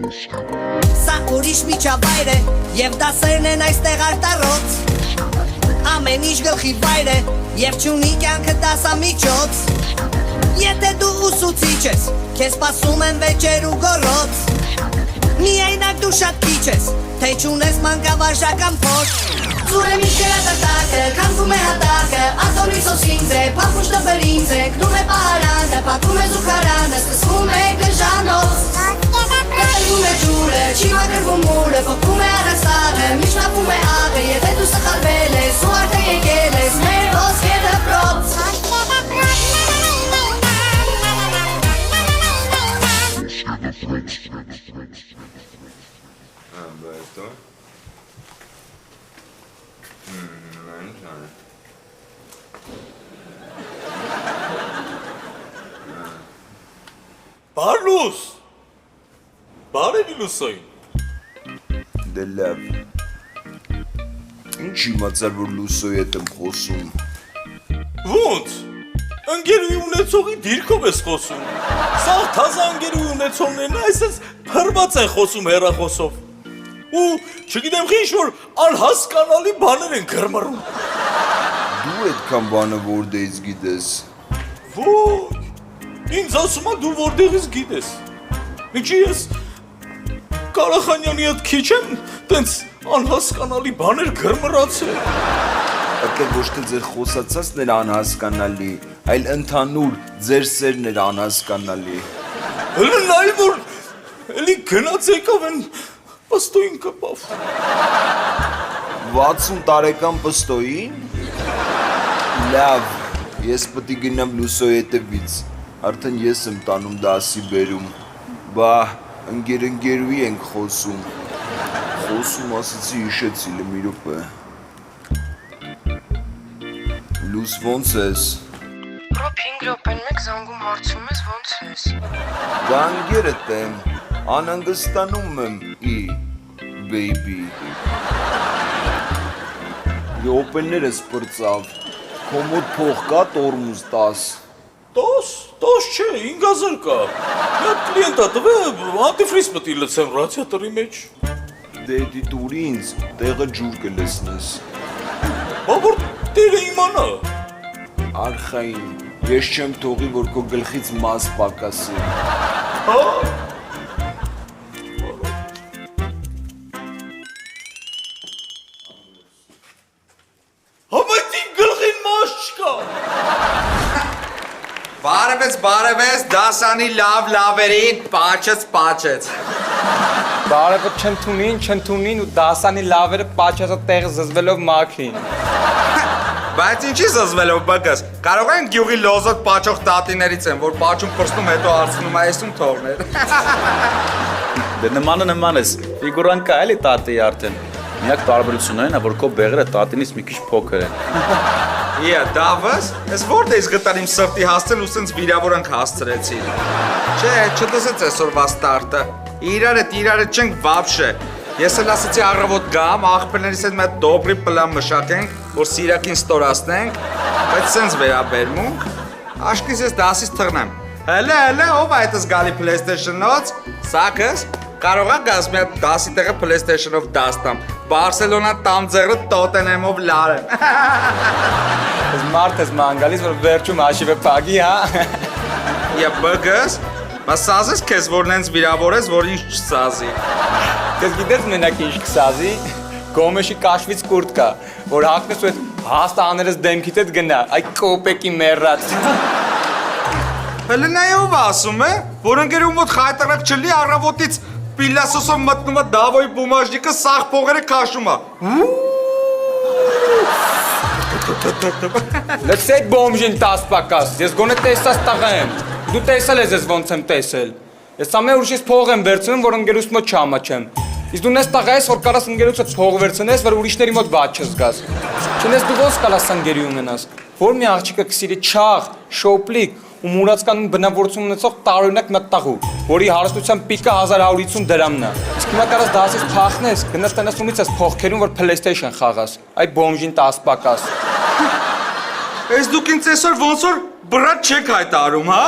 Սա ուրիշ միջավայր է Եվ դասերն են այստեղ արտառոց Ամեն ինչ գլխի վայր է Եվ չունի կյանքը դասամիջոց Եթե դու ուսուցիչ ես Քեզ սպասում են վեճեր ու գոռոց Միայնակ դու շատ քիչ ես Թե չունես մանկավարժական փորձ Զուրը միշկերա տտակը Կանվում է հատակը Ատորի սոսինձ է Պապուշ տվրինձ է Կնում է պահարանը Պակում է զուքարանը Սկսվում է գժանոց Կտրվում է ջուրը Չի մագրվում մուրը Պոկվում է առաստաղը Միշնապում է աղը Եթե դու սխալվել ես Ու արդեն եկել ես Մեր ոսկե դպրոց Esto. Barlos! Բարևի լուսոյին։ Դե լավ։ Ինչ իմացար, որ լուսոյի հետ եմ խոսում։ Ոնց։ Ընկերուի ունեցողի դիրքով ես խոսում։ Սա թազա ընկերուի ունեցողներն այսպես փրված են խոսում հեռախոսով։ Ու չգիտեմ ինչ որ անհասկանալի բաներ են գրմռում։ Դու այդքան բանը որտեղից գիտես։ Ոյ։ Ինձ ասում է դու որտեղից գիտես։ Ինչի ես Կարախանյանի հետ քիչ եմ տենց անհասկանալի բաներ գրմռացել։ Այդտեղ ոչ թե ձեր խոսացածն էր անհասկանալի, այլ ընդհանուր ձեր սերն էր անհասկանալի։ Հələ նայ որ էլի գնաց եկավ են պստոյին կպավ։ 60 տարեկան պստոյին։ Լավ, ես պետք է գնամ լուսոյի հետևից։ Արդեն ես եմ տանում դասի բերում։ Բա ընկերուի ենք խոսում։ Խոսում ասացի հիշեցի մի րոպե։ Լուս ոնց ես։ Բրո 5 րոպեն մեկ զանգում հարցում ես ոնց ես։ Դա ընկերդ եմ, անհանգստանում եմ baby։ Րոպեները սպրծավ, քո մոտ փող կա տորմուզ 10։ 10 չէ, 5000 կա։ Մի հատ կլիենտա տվե, անտիֆրիզ պետք է լցեմ ռադիատորի մեջ։ Դե դիտուր ինձ, տեղը ջուր կլսնես։ Բա որ տերը իմանա։ Արխային, ես չեմ թողի, որ քո գլխից մաս պակասի։ Հա։ Բայց իմ գլխին մաս չկա։ Բարևես, դասանի լավերին, պաչեց։ Բարևը չընդունին ու դասանի լավերը պաչածը տեղը զզվելով մաքրին։ Բայց ինչի զզվելով բգս, կարող են գյուղի լոզոտ պաչող տատիներից են, որ պաչում պրստում հետո արցնում այսում թողներ։ Դե նման ես, ֆիգուրան կա էլի տատի արդեն։ Միակ տարբերությունը այն է, որ քո բեղերը տատինից մի քիչ փոքր են։ Իա, դավս, ես որտե՞ց գտար իմ սրտի հասցել ու սենց վիրավորանք հասցրեցի։ Չէ, չտեսեց այսօրվա ստարտը։ Իրար հետ չենք վաբշե։ Ես էլ ասացի առավոտ գամ, աղբերներից հետ մեկ դոբրի պլան մշակենք, որ սիրակին ստորացնենք, բայց սենց վերաբերմունք, աշկիս ես դասից թռնեմ։ Հələ, ով է այդս գալի PlayStation-ից, սակս, կարող է գաս մի հատ դասի տեղը PlayStation-ով դաս տամ, Բարսելոնա տամ ձեղրը Տոտենհեմով լարեմ։ Ես մարդ ես ման գալիս, որ վերջում հաշիվը փակի, հա։ Եվ բգս, բա սազես քեզ, որ նենց վիրավորես, որ ինչ չսազի։ Ես գիտես մենակ ինչ կսազի, գոմեշի կաշվից կուրտ կա, որ հակնես ու այդ հաստա աներս դեմքիտ էդ գնա, այ կոպեկի մերած։ Հələ նա ով ասում է, որ ընկերու մոտ խայտարակ չլի առավոտից պիլասոսով մտնում է դավոյի բումաժնիկը սաղ փողերը քաշում է։ Լսեց այդ բոմժին 10 պակաս, ես գոնե տեսած տղա եմ, դու տեսել ես ես ոնց եմ տեսել։ Ես ամեն ուրիշից փող եմ վերցնում, որ ընկերուս մոտ չհամաչեմ։ Իսկ դու նես տղա ես, որ կարաս ընկերուցդ փող վերցնես, որ ուրիշների մոտ վատ չզգաս։ Չնես դու ոնց կարաս ընկերի ունենաս, որ մի աղջիկը կսիրի չաղ, շոպլիկ ու մուրացկան բնավորություն ունեցող տարօրինակ մեկ տաղու, որի հարստության պիկը 1150 դրամն է։ Իսկ հիմա կարաս դասից փախնես, գնաս տնասումից ես փող քերում, որ PlayStation խաղաս։ Այ բոմժին 10 պակաս։ Ես դուք ինձ այսօր ոնց որ բրատ չեք հայտարարում, հա։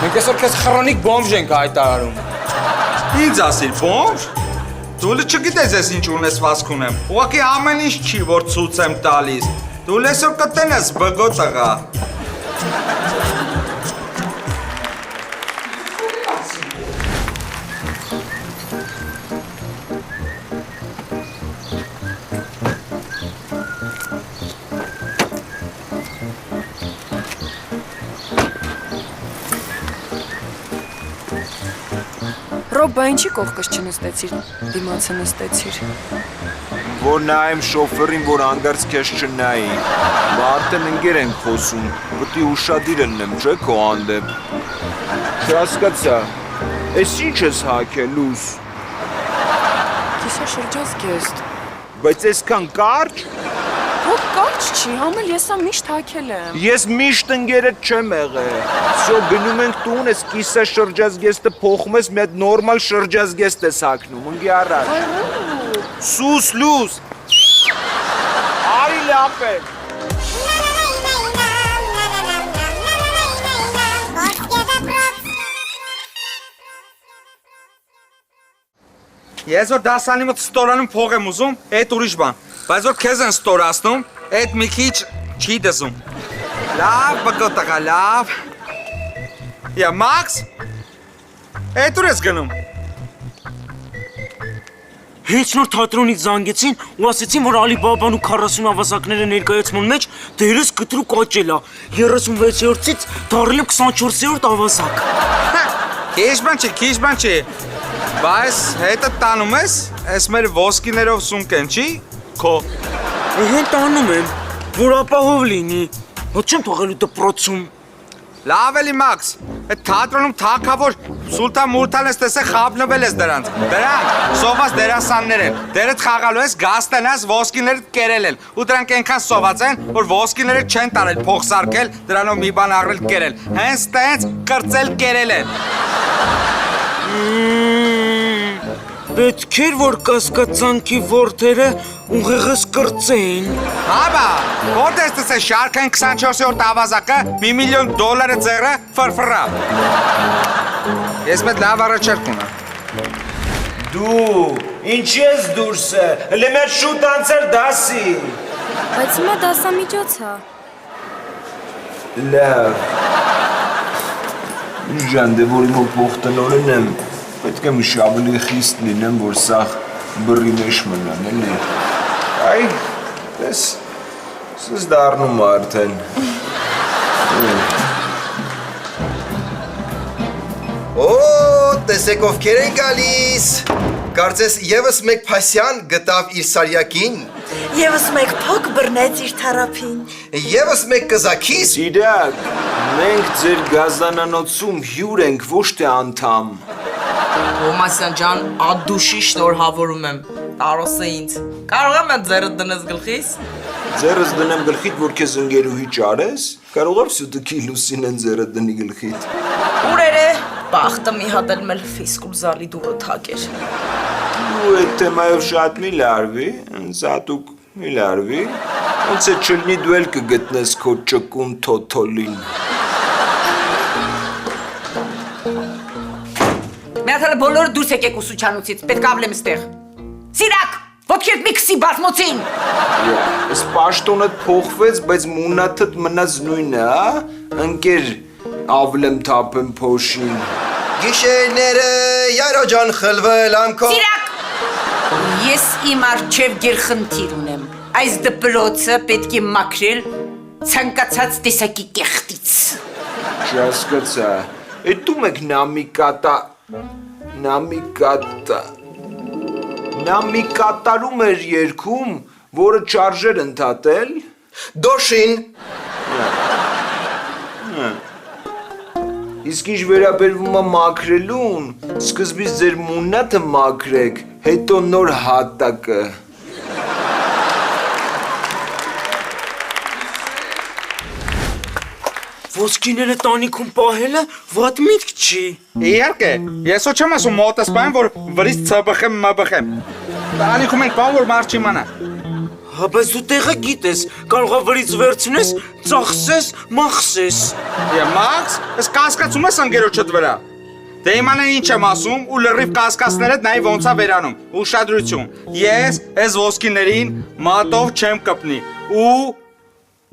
Մենք այսօր քեզ խրոնիկ բոմժ ենք հայտարարում։ Ինձ ասիր, բոմժ։ Դու լը չգիտես ես ինչ ունեցվածք ունեմ։ Ուղղակի ամեն ինչ չի, որ ցույց եմ տալիս։ Դու լեսօր կտնես բգո տղա։ Ռոբա, ինչի կողքս չնստեցիր, դիմացը նստեցիր։ Որ նայեմ շոֆերին, որ անդարձ քեզ չնայի։ Մարդն ընկեր ենք խոսում, պետք է ուշադիր լինեմ, չէ՞ քո հանդեպ։ Չհասկացա։ Էս ինչ ես հագել, լուս։ Կիսա շրջազգեստ։ Բայց այսքան կարճ։ Ոք կարճ չի, համել ես ա միշտ հագել եմ։ Ես միշտ ընկերդ չեմ եղել։ Սո գնում ենք տուն, ես կիսա շրջազգեստը փոխում ես, մի հատ նորմալ շրջազգեստ ես հագնում, ընկի առաջ։ Սուս լուս։ Արի լապ է։ Ես որ դասանի մոտ ստորանում փող եմ ուզում, այդ ուրիշ բան։ Բայց որ քեզ են ստորացնում, այդ մի քիչ չի դզում։ Լավ, բգո տղա, լավ։ Յա Մաքս։ Այդ ուր ես գնում։ Հենց նոր թատրոնից զանգեցին ու ասեցին, որ Ալիբաբան ու 40 ավազակները ներկայացման մեջ դերս կտրուկ աճել է։ 36-ից դառել եմ 24-րդ ավազակ։ Քիչ բան չի։ Բայց հետը տանում ես, այս մեր ոսկիներով սունկեն, չի։ Քո։ Հեն տանում եմ, որ ապահով լինի։ Հո չեմ թողելու դպրոցում։ Լավ էլի Մաքս, այդ թատրոնում թագավոր Սուլտան Մուրթան ես տեսել խաբնվել ես դրանց։ Դրանք սոված դերասաններ են։ Դերդ խաղալու ես, գաստենաս ոսկիներդ կերել են։ Ու դրանք այնքան սոված են, որ ոսկիները չեն տարել փող սարքել, դրանով մի բան աղրել կերել։ Հենց տենց կրծել կերել են։ Պետք էր, որ կասկածանքի որդերը ուղեղս կրծեին։ Հաբա, որտես տեսել շարքային 24-րդ ավազակը $1 միլիոն ձեղը ֆրֆրա։ Ես մետ լավ առաջարկ ունեմ։ Դու, ինչ ես դուրսը, հլի մեր շուտ անցեր դասի։ Բայց հիմա դասամիջոց է։ Լավ։ Իժան, դե որ իմո փող տնորեն եմ, պետք է միշ ավելի խիստ լինեմ, որ սաղ բռի մեջ մնան, էլի։ Այ, ես դառնում արդեն։ Օ, տեսեք ովքեր են գալիս։ Կարծես եւս մեկ փասյան գտավ իր սարյակին։ Եվս մեկ փոք բռնեց իր թարափին։ Եվս մեկ կզակիս։ Իրակ, մենք ձեր գազանանոցում հյուր ենք, ոչ թե անդամ։ Ոմասյան ջան, ադուշի շնորհավորում եմ, տարոսը ինձ։ Կարող եմ այդ ձերդ դնես գլխիս։ Ձերս դնեմ գլխիդ, որ քեզ ընկերուհի ճարես, կարող եմ սուտուքի լուսինեն ձերը դնի գլխիդ։ Ուրեր է, բախտը մի հատ էլ meil ֆիսկուլ զալի դուրը թակեր։ Ու այդ թեմայով շատ մի լարվի, զատուկ մի լարվի, ոնց է չլնի դու էլ կգտնես քո ճկուն թոթոլին։ Մի հատ էլ բոլորը դուրս եկեք ուսուցչանոցից, պետք է ավլեմ ստեղ։ Սիրակ, ոտքերդ մի քսի բազմոցին։ Ես պաշտոնդ փոխվեց, բայց մունաթդ մնաց նույնը, հա? Ընկեր ավլեմ թափեմ փոշին։ Գիշերները Յարո ջան խլվել ամքո։ Սիրակ, ես իմ արջև գերխնդիր ունեմ։ Այս դպրոցը պետք է մաքրել ցանկացած տեսակի կեղտից։ Չհասկացա, այդ դու մեկ նամիկատարում էր երգում, որը չարժեր ընդհատել։ Դոշին։ Իսկ ինչ վերաբերվում է մաքրելուն, սկզբից ձեր մուննաթը մաքրեք, հետո նոր հատակը։ Ոսկիները տանիքում պահելը վատ միտք չի։ Իհարկե, ես ոչ եմ ասում մոտս բան, որ վրից ծբխեմ, մբխեմ։ Տանիքում ենք բան, որ մարդ չիմանա։ Հա, բայց դու տեղը գիտես, կարող է վրից վերցնես, ծախսես, մախսես։ Ե Մաքս, ես կասկածում ես ընկերոջդ վրա։ Դե իմանա ինչ եմ ասում ու լրիվ կասկածներդ նայ ոնց է վերանում։ Ուշադրություն։ Ես այս ոսկիներին մատով չեմ կպնի։ Ու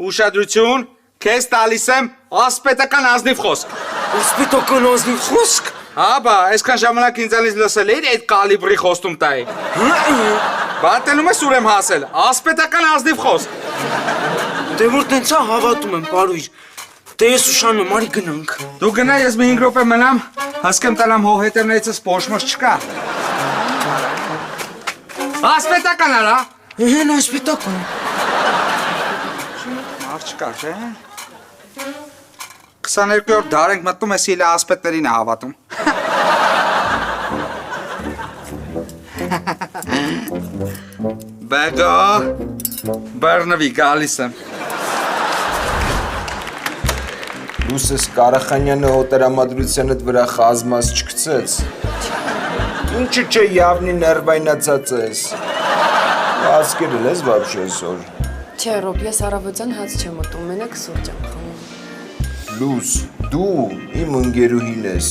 ուշադրություն, քեզ տալիս եմ ասպետական ազնիվ խոսք։ Ասպետական ազնիվ խոսք։ Հա, բա, այսքան ժամանակ ինձանից լսել էիր այդ կալիբրի խոստում տայի։ Բա տենում ես ուր եմ հասել։ Ասպետական ազնիվ խոսք։ Դե որ տենց է հավատում եմ, պարույր։ Դե ես ուշանում եմ, արի գնանք։ Դու գնա, ես մի 5 րոպե մնամ, հասկեմ տանամ հողհետերներիցս պոշմոս չկա։ Ասպետական արա։ Հեն ասպետական։ Մար չկա, չէ։ 22-րդ դար ենք մտնում, ես իլը ասպետներին է հավատում։ Բեգա, բեռնվի, գալիս եմ։ Լուսես Կարախանյանը հոտերամադրությանդ վրա խազմած չկցեց։ Ինչը չէ явնի ներվայնացած ես։ Ասկերել ես вообще այսօր։ Չէ, Ռոբ, ես առավոտյան հաց չեմ ուտում, մենակ սուրճ եմ խմում։ Լուս, դու իմ ընկերուհին ես,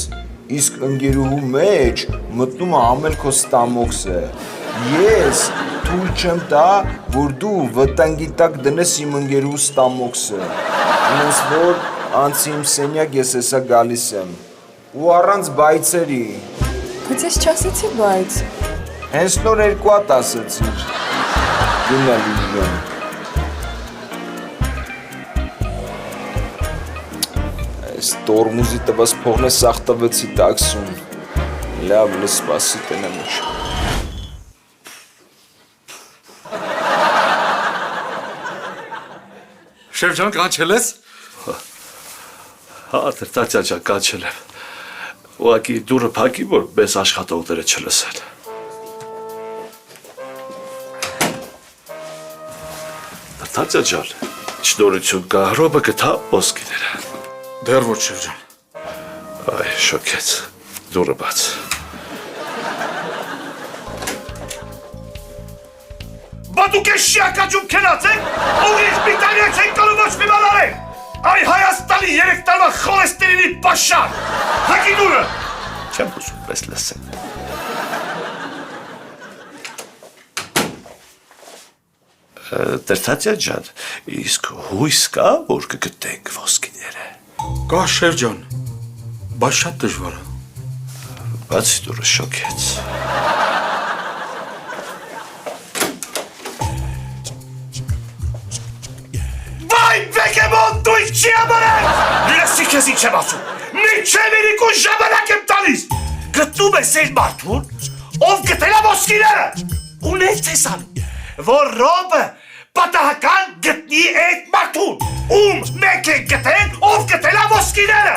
իսկ ընկերուհու մեջ մտնում է ամեն քո ստամոքսը։ Ես թույլ չեմ տա, որ դու վտանգի տակ դնես իմ ընկերուհու ստամոքսը։ Ինձ որ անցի իմ սենյակ ես հեսա գալիս եմ։ Ու առանց բայցերի։ Բայց ես չասեցի բայց։ Հենց նոր 2 հատ ասեցիր։ Գնա Լիլիան։ Այս տորմուզի տված փողն է սաղ տվեցի տաքսում։ Լավ, լը սպասի տնեմ ուշ։ Շեֆ ջան, կանչել ես։ Հա, Տատյա ջան, կանչել եմ։ Ուղղակի դուրը փակի, որ մեզ աշխատողները չլսեն։ Տատյա ջան, շնորհություն կա, Ռոբը գտա ոսկիները։ Դեռ ոչ շեֆ ջան։ Այ, շոքեց, դուրը բաց։ Բա դուք ես շիակաճում քնած եք, ուրիշ Բրիտանիա չեն կարող ոչ մի բան արել։ Այ Հայաստանի 3 տարվա խոլեստերինի պաշար։ Հակի դուրը։ Չեմ ուզում պես լսեն։ Տատյա ջան, իսկ հույս կա, որ կգտնենք ոսկիները։ Կա շեֆ ջան, բայց շատ դժվար է։ Բացի դուրը շոքեց։ Վայ, բեկեմոն, դու ինձ չի ամարել։ Լսի քեզ ինչ եմ ասում։ Մինչև իրիկու ժամանակ եմ տալիս։ Գտնում ես այն մարդուն, ով գտել է ոսկիները։ Ունես ես անում, որ Ռոբը պատահական գտնի այդ մարդուն, ում մեկ է գտել, ով գտել է ոսկիները։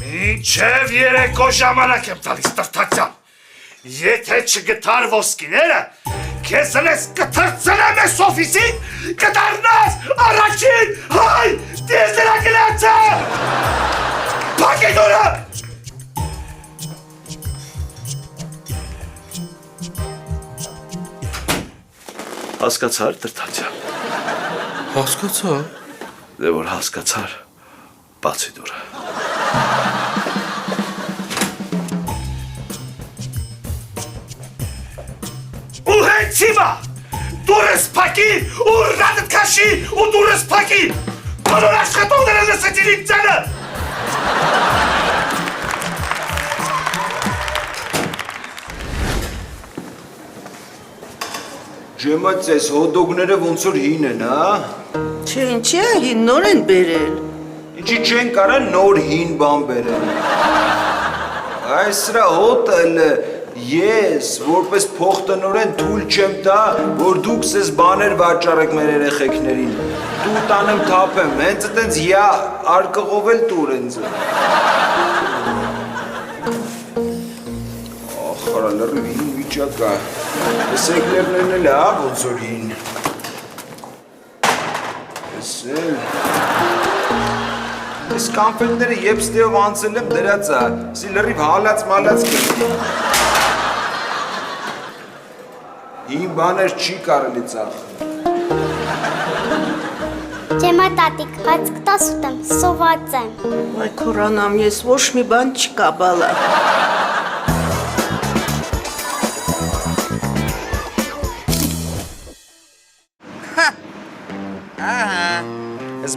Մինչև երեկո ժամանակ եմ տալիս Տատյան։ Եթե չգտար ոսկիները, քեզ ես կթրծնեմ ես օֆիսին, կդառնաս առաջին հայ դիզելագնացը։ Փակի դուրը։ Հասկացար, Տատյա։ Հասկացա։ Դե որ հասկացար, բացի դուրը։ Ու հենց հիմա դուրս փակի ու ռադդ քաշի ու դուրս փակի։ Բոլոր աշխատողները լսեցին իմ ձայնը։ Ջեմաց ես հոդոգները ոնց որ հին են, հա։ Չէ, ինչի է հին նոր են բերել։ Ինչի չեն կարա նոր հին բան բերել։ Այս սրա հոտը ես որպես փոխտնօրեն թույլ չեմ տա, որ դուք սես բաներ վաճառեք մեր երեխեքներին։ Դու տանեմ թափեմ, հենց այտենց յա արկղով էլ տուր ինձ։ Ախարա լրիվ հին վիճակ է։ Այս էկլերներն էլ հա ոնց որ հին։ Էսել։ Այս կանֆետները երբ ստեով անցել եմ դրած է, սի լրիվ հալած մալած կրտի։ Իմ բաներ չի կարելի ծախել։ Ջեմա տատիկ, հաց կտաս ուտեմ, սոված եմ։ Այ քորանամ, ես ոչ մի բան չկա բալա։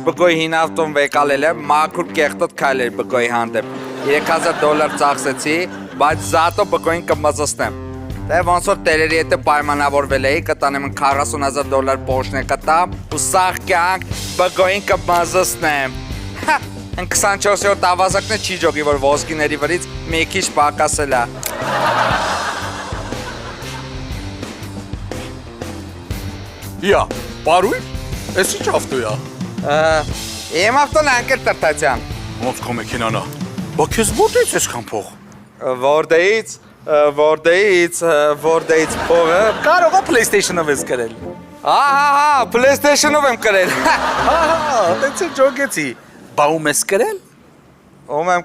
բգոյի հին ավտոն վեկալել եմ, մաքուր կեղտոտ քայլեր բգոյի հանդեպ։ $3000 ծախսեցի, բայց զատո բգոյին կմզստեմ։ Դե ոնց որ տերերի հետ պայմանավորվել էի, կտանեմ $40,000 պոշն է կտամ, ու սաղ կյանք բգոյին կմզստեմ։ 24-րդ ավազակն է չի ջոգի, որ ոսկիների վրից մի քիչ պակասել է։ Իա, բարույր, ես ինչ ավտո է։ Իմ ավտոն անկեր տրտացյան։ Ոնց քո մեքենան է։ Բա քեզ որտեղից ես քան փող։ Որտեղից փողը։ Կարող է PlayStation-ով ես կրել։ Ահա, PlayStation-ով եմ կրել։ Ահա, դեցի ջոգեցի։ Բա ում ես կրել։ Ում եմ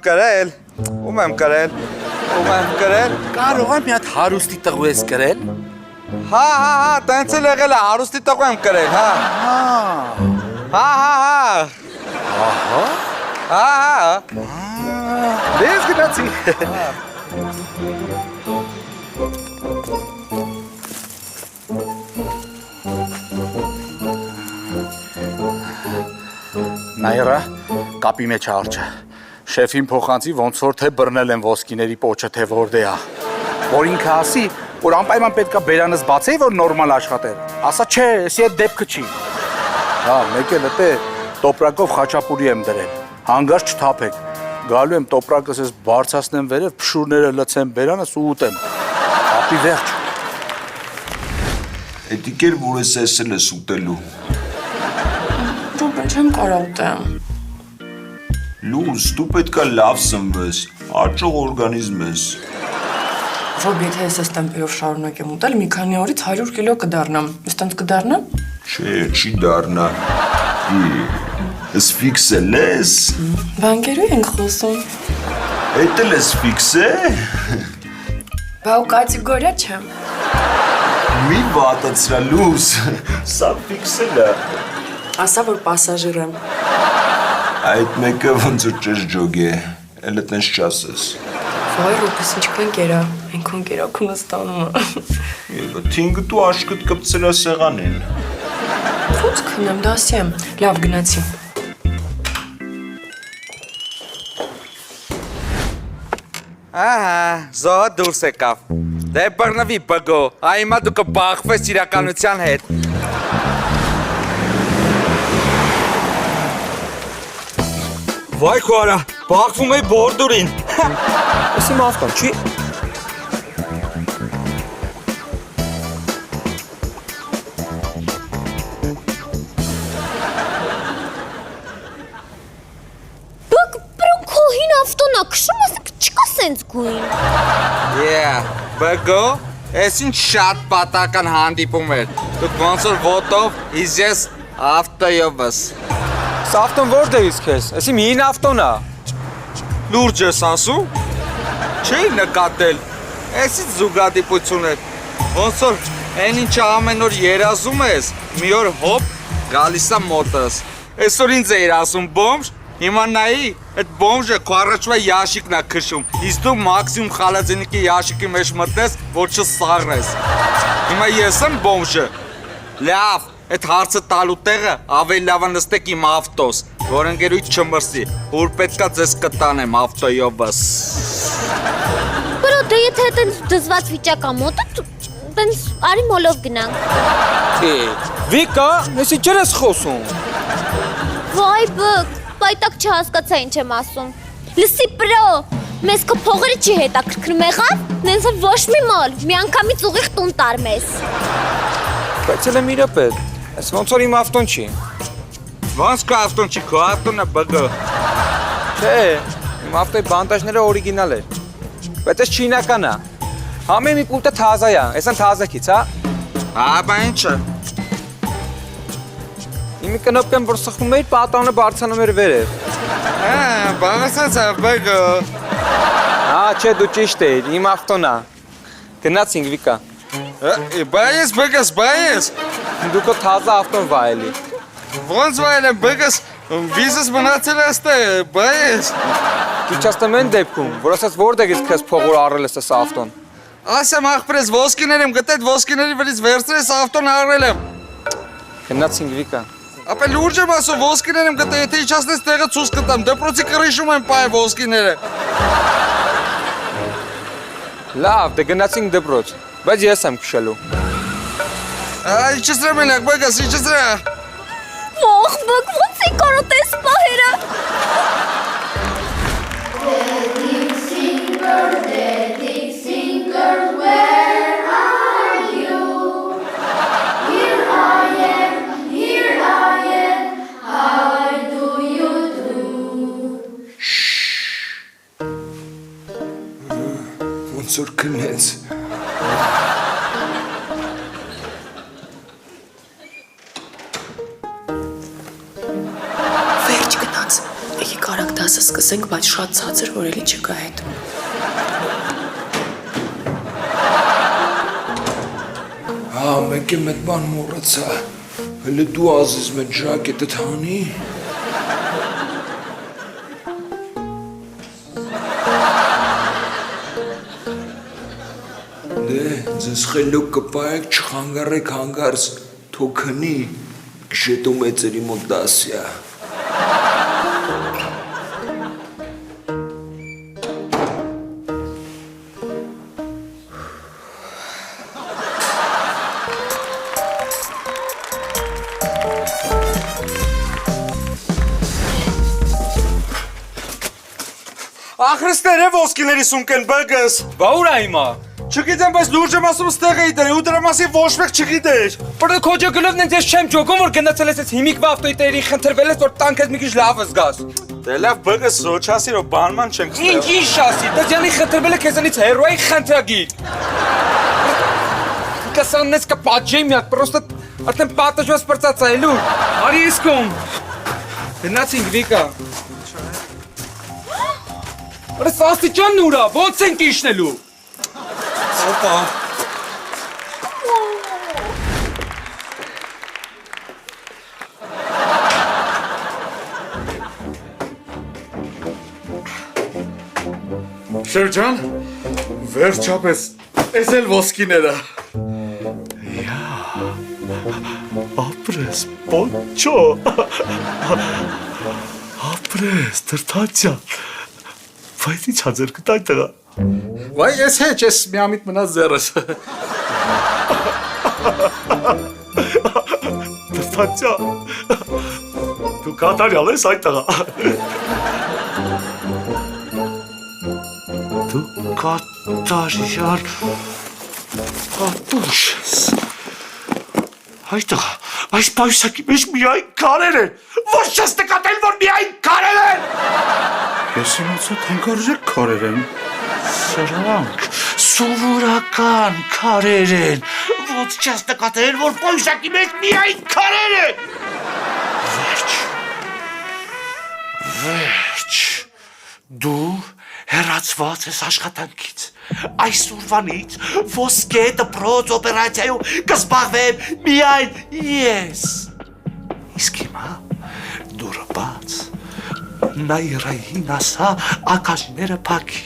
կրել։ Կարող է մի հատ հարուստի տղու ես կրել։ Հա, տենց էլ եղել է, հարուստի տղու եմ կրել, հա։ Դե ես գնացի։ Նայրա, կապի մեջ արջը։ Շեֆին փոխանցի ոնց որ թե բռնել են ոսկիների պոչը թե որտե է։ Որ ինքը ասի, որ անպայման պետքա բերանս բացեի, որ նորմալ աշխատեր։ Ասա չէ, էսի այդ դեպքը չի։ Հա, մեկ էլ դե տոպրակով խաչապուրի եմ դրել։ Հանգարց չթափեք։ Գալու եմ տոպրակս ես բարձրացնեմ վերև, փշուրները լցեմ բերանս ու ուտեմ։ Ապի վերջ։ Էդի կեր, որ ես էսել ես ուտելու։ Ռոբեն, չեմ կարող ուտեմ։ Լուզ, դու պետքա լավ սնվես, աճող օրգանիզմ ես։ Ռոբ, եթե ես այս տեմպերով շարունակեմ ուտել, մի քանի օրից 100 կիլո կդառնամ։ Ես տենց կդառնամ։ Չէ, չի դառնա։ Ես ֆիքսել ես։ Բանկերու ենք խոսում։ Էդ էլ ես ֆիքսե։ Բա ու կատեգորիա չեմ։ Մի վատացրա լուզ, սա ֆիքսել է։ Ասա, որ պասաժիր եմ։ Այդ մեկը ոնց որ ճես ջոգ է, էլ էտենց չասես։ Վայ, Ռոբես, ինչքան կերա, այնքան կերակունը ստանում է։ Եվը, թինգը դու աշկըտ կպցել է սեղանին։ Ոնց քնեմ, դասի եմ, լավ գնացի։ Ահա, զոհը դուրս եկավ։ Դե բռնվի բգո, այմա դու կբախվես իրականության հետ։ Վայ քո արա, բախվում էի բորդուրին։ Էս իմ ավտոն չի։ Բրոն քո հին ավտոն է, քշում ասեք չկա սենց գույն։ Բգո, ես ինչ շատ պատական հանդիպում էր։ Դուք ոնց որ ոտով, իզ ես ավտոյովս։ Սա ավտոն որտեղից քեզ։ Էս իմ հին ավտոն է։ Լուրջ ես ասում։ Չէի նկատել։ Էսից զուգադիպություն էր։ Ոնց որ այն ինչը ամեն օր երազում ես, մի օր հոպ գալիս է մոտս։ Այսօր ինձ էր ասում բոմժ, հիմա նայի, այդ բոմժը քո առաջվա ящикն է քշում։ Իսկ դու մաքսիմում խալաձենիկի ящикի մեջ մտնես, որ չսաղրես։ Հիմա ես եմ բոմժը։ Լավ, այդ հարցը տալու տեղը ավելի լավ է նստեք իմ ավտոս, որ ընկերույց չմրսի, որ պետքա ձեզ կտանեմ ավտոյովս։ Բրո, դե եթե այտենց դզված վիճակ ա մոտը, տենց արի մոլով գնանք։ Վիկա, ես ինչ ես խոսում։ Վայ բկ, պայտակ չհասկացա ինչ եմ ասում։ Լսի բրո, մեզ քո փողերը չի հետաքրքրում եղավ, նենց էլ ոչ մի մոլ, մի անգամից ուղիղ տուն տար մեզ։ Բայց էլ եմ իրապետ, ես ոնց որ իմ ավտոն չի։ Ոնց քո ավտոն չի, քո ավտոնը բգո։ Չէ, իմ ավտոյի բանտաժները օրիգինալ էր։ Բայց ես չինական է։ Համեն մի պուլտը թազա է, էսան թազակից, հա։ Հա, բա ինչը։ Իմի կնոպկան որ սխվում էիր, պատանը բարձանում էր վերև։ Բաղասացա, բգո։ Հա, չէ, դու ճիշտ էիր, իմ ավտոն է։ Գնացինք Վիկա։ Բայես, բգս, բայես։ Դու քո թազա ավտոն վայելի։ Ոնց վայել եմ, բգս, վիզս մնացել աստե, բայես։ Քիչ աստեմ են դեպքում, որ ասած որտեղից քեզ փողոր առել ես այս ավտոն։ Ասեմ ախպրես ոսկիներ եմ գտել, ոսկիների վրից վերցրես ավտոն առել եմ։ Գնացինք Վիկա։ Ապա լուրջ եմ ասում, ոսկիներ եմ գտա, եթե իջացնես տեղը ցույց կտամ, դպրոցի կռիշում են պայ ոսկիները։ Լավ, դե գնացինք դպրոց, բայց ես եմ քշելու։ Իջեցրա մենակ, բագաս, իջեցրա։ Ող բակ, ոնց է կարոտես պահերը։ Ոնց որ քնեց։ Վերջ գնաց։ Եկեք արագ դասը սկսենք, բայց շատ ցածր, որ էլի չգա հետ։ Հա, մեկ եմ այդ բան մոռացա։ Հələ դու ազիզ մեծ ժակետը թանի։ Դե, ձեզ խելոք կպայեք, չխանգարեք հանգարց, թո քնի, գշետո մեծերի մոտ դասյա։ Ախրստեր է ոսկիների սունկեն բգս։ Բա ուր է հիմա։ Չգիտեմ, բայց լուրջ եմ ասում ստեղ էի դրի ու դրա մասին ոչ մեկ չգիտեր։ Բրը քոջը գլովն ես չեմ ջոգում, որ գնացել ես հիմիկվա ավտոյտերի խնդրվել ես, որ տանքես մի քիչ լավ զգաս։ Դե լավ բգս սոչասի որ բանման չենք ստեղ։ Ինչ շասի, դզյանի խնդրվել է քեզանից հերոյի խնդրագիր։ Կասանես կպաճեի մի հատ, պրոստը արդեն պատժված պրծած է լուր։ Արի իսկում։ Գնացինք Վիկա։ Բրը սաստիճանն ուրա, ոնց ենք իշնելու։ Օպա։ Շրջան, վերջապես, ես էլ ոսկիները։ Ապրես, պոնչո, ապրես, տրթացյան, բայց ինչ հազեր կտայ տղա։ Վայ, ես հեչ, ես միամիտ մնաց ձերս։ Տրթացյան, դու կատարյալ ես այդ տղա։ Դու կատարյալ պատուշ ես։ Այդ տղա, այս պայուսակի մեջ միայն կարեր են, ոչ չես նկատել, որ միայն կարեր են։ Ես իմացա թանկարժեք քարեր եմ։ Սրանք սովորական քարեր են, ոչ չես նկատել, որ պայուսակի մեջ միայն քարեր են։ Վերջ, դու հեռացված ես աշխատանքից, այսօրվանից ոսկե դպրոց օպերացիայով կզբաղվեմ միայն ես։ Իսկ հիմա դուրը բաց, նայրային ասա ակաժները պակի։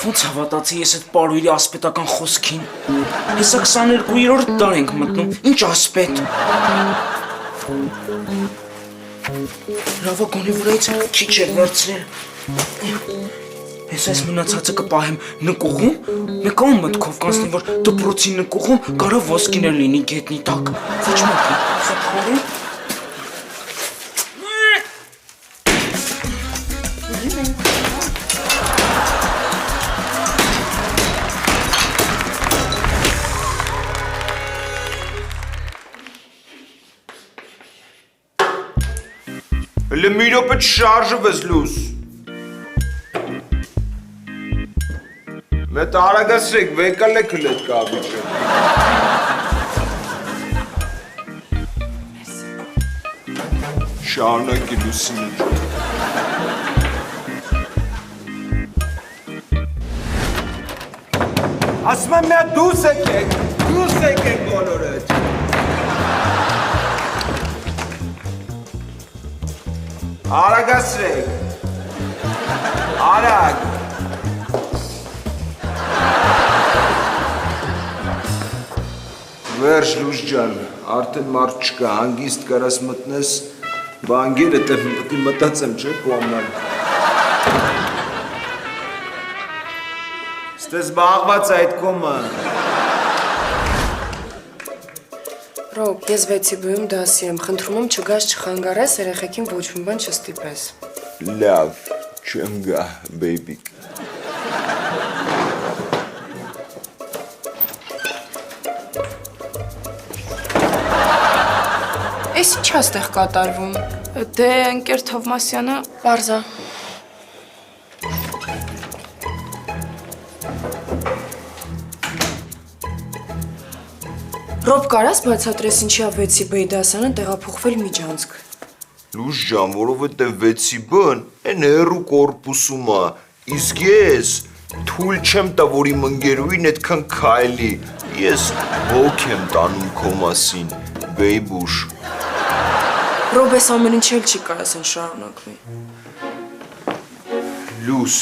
Ոնց հավատացի ես այդ պարույրի ասպետական խոսքին։ Հեսա 22-րդ դար ենք մտնում, ինչ ասպետ։ Լավա գոնի վրայից քիչ էր վերցրել։ Ես այս մնացածը կպահեմ նկուղում, մեկ ան մտքով կանցնի, որ դպրոցի նկուղում կարող ոսկիներ լինի գետնի տակ։ Ոչ մեկը, խփորի։ Հələ մի րոպե չշարժվես լուս։ Մետ արագացրեք, վեկալեք հլետ կավիճը։ Շարունակի լուսինը ջան։ Ասում եմ մի հատ դուրս եկեք բոլորդ։ Արագացրեք։ Արագ։ Վերջ լուշ ջան, արդեն մարդ չկա, հանգիստ կարաս մտնես, բանգերը տի մտածեմ չէ կողմնալ։ Ստես բաղված այդ կոմը։ Ռոբ, ես 6-ի բույում դասի եմ, խնդրում եմ չգաս չխանգարես, երեխեքին ոչ մի բան չստիպես։ Լավ, չեմ գա, բեյբիկ։ Էս ի՞նչ է ստեղ կատարվում։ Դե ընկեր Թովմասյանը բարձա։ Ռոբ, կարաս բացատրես ինչի է 6-ի B դասանը տեղափոխվել Միջանցք։ Լուշ ջան, որովհետև 6-ի B-ն են հեռու կորպուսում է, իսկ ես թույլ չեմ տա, որ իմ ընկերուհին այդքան քայլի, ես ոգ եմ տանում քո մասին, բեյբուշ։ Ռոբ, ես ամեն ինչ էլ չի կարասեն շարունակվի։ Լուս,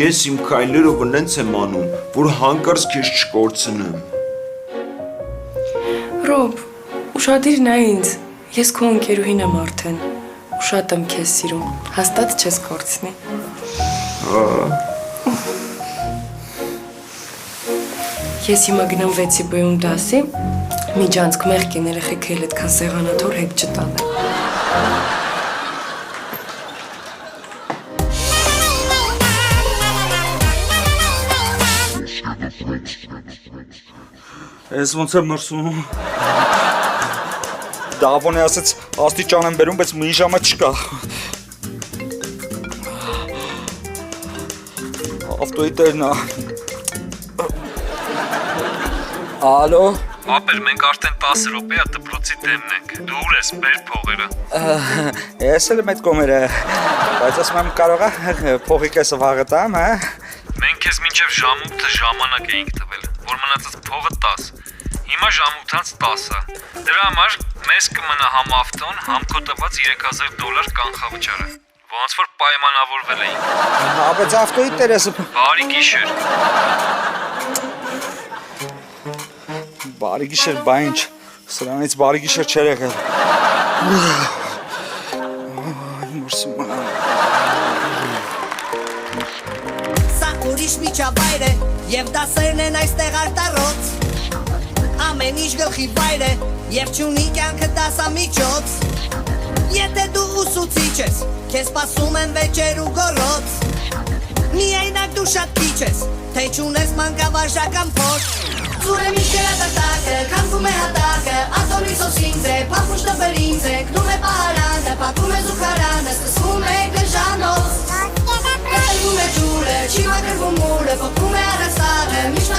ես իմ քայլերով նենց եմ անում, որ հանկարծ քեզ չկորցնեմ։ Ռոբ, ուշադիր նա ինձ, ես քո ընկերուհին եմ արդեն, ու շատ եմ քեզ սիրում, հաստատ չես կորցնի։ Ես հիմա գնամ 6-ի B-ում դասի, Միջանցք մեղք են երեխեքը էլ այդքան սեղանաթոռ հետ չտանեն։ Ես ոնց եմ մրսում։ Դավոն է ասեց աստիճան եմ բերում, բայց մի ժամը չկա։ Ավտոյի տերն է։ Ալո։ Ապեր, մենք արդեն 10 րոպե դպրոցի դեմն ենք։ Դու ուր ես, բեր փողերը։ Ես էլ եմ այդ կոմերը, բայց ասում եմ կարող է փողի կեսը վաղը տամ, հա։ Մենք քեզ մինչև ժամ 8-ը ժամանակ էինք տվել, որ մնացած փողը 10։ Հիմա ժամ 8-ից 10-ը։ Դրա համար մեզ կմնա համ ավտոն, համ քո տված $3000 կանխավճարը։ Ոնց որ պայմանավորվել էինք։ Հա, բայց ավտոյի տերեսը։ Բարի գիշեր։ Բարի գիշեր, բա ինչ, սրանից բարի գիշեր չեր եղել։ Մրսում է։ Սա ուրիշ միջավայր է, և դասերն են այստեղ արտառոց։ Ամեն ինչ գլխի վայր է, և չունի կյանքը դասամիջոց։ Եթե դու ուսուցիչ ես, քեզ սպասում են վեճեր ու գոռոց։ Միայնակ դու շատ քիչ ես, թե չունես մանկավարժական փորձ։ Ծուրը միշտ կրատատակը, քանդվում է հատակը, աթորի սոսինձ է, փախուշ տպեր ինձ է, կնում է պահարանը, պակում է զուքարանը, սկսվում է գժանոց։ Կտրվում է ջուրը, չի մակրվում մուրը, փոխվում է առաստաղը, միշտ